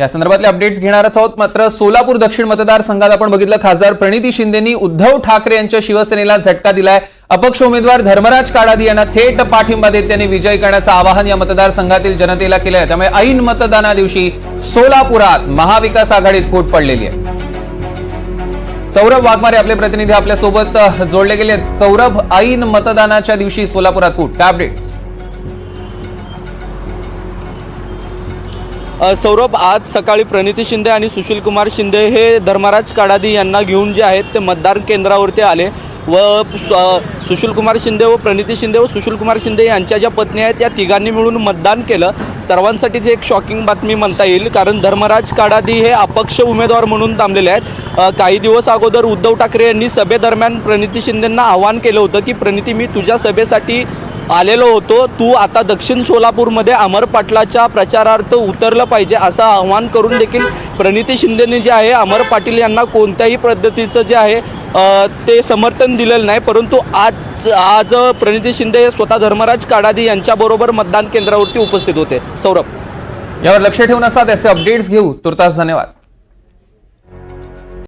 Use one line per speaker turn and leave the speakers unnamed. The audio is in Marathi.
या संदर्भातले अपडेट्स घेणारच आहोत। मात्र सोलापूर दक्षिण मतदारसंघात आपण बघितलं, खासदार प्रणिती शिंदेंनी उद्धव ठाकरे यांच्या शिवसेनेला झटका दिलाय। अपक्ष उमेदवार धर्मराज काडादी यांना थेट पाठिंबा देत त्यांनी विजय करण्याचं आवाहन या मतदारसंघातील जनतेला केलं आहे। त्यामुळे ऐन मतदाना दिवशी सोलापुरात महाविकास आघाडीत फूट पडलेली आहे। सौरभ वाघमारे आपले प्रतिनिधी आपल्या सोबत जोडले गेले। सौरभ, ऐन मतदानाच्या दिवशी सोलापुरात फूट, काय अपडेट्स?
सौरभ, आज सकाळी प्रणिती शिंदे आणि सुशीलकुमार शिंदे हे धर्मराज काडादी यांना घेऊन जे आहेत ते मतदान केंद्रावरती आले व सुशीलकुमार शिंदे व प्रणिती शिंदे व सुशीलकुमार शिंदे यांच्या ज्या पत्नी आहेत त्या तिघांनी मिळून मतदान केलं। सर्वांसाठीच एक शॉकिंग बातमी म्हणता येईल, कारण धर्मराज काडादी हे अपक्ष उमेदवार म्हणून थांबलेले आहेत। काही दिवस अगोदर उद्धव ठाकरे यांनी सभेदरम्यान प्रणिती शिंदेंना आवाहन केलं होतं की प्रणिती, मी तुझ्या सभेसाठी आलेलो होतो, तू आता दक्षिण सोलापूरमध्ये अमर पाटलाच्या प्रचारार्थ उतरलं पाहिजे असं आवाहन करून देखील प्रणिती शिंदेंनी जे आहे अमर पाटील यांना कोणत्याही पद्धतीचं जे आहे ते समर्थन दिलेलं नाही। परंतु आज प्रणिती शिंदे स्वतः धर्मराज काडादी यांच्याबरोबर मतदान केंद्रावरती उपस्थित होते। सौरभ,
यावर लक्ष ठेवून असा त्याचे अपडेट्स घेऊ। तुर्तास धन्यवाद।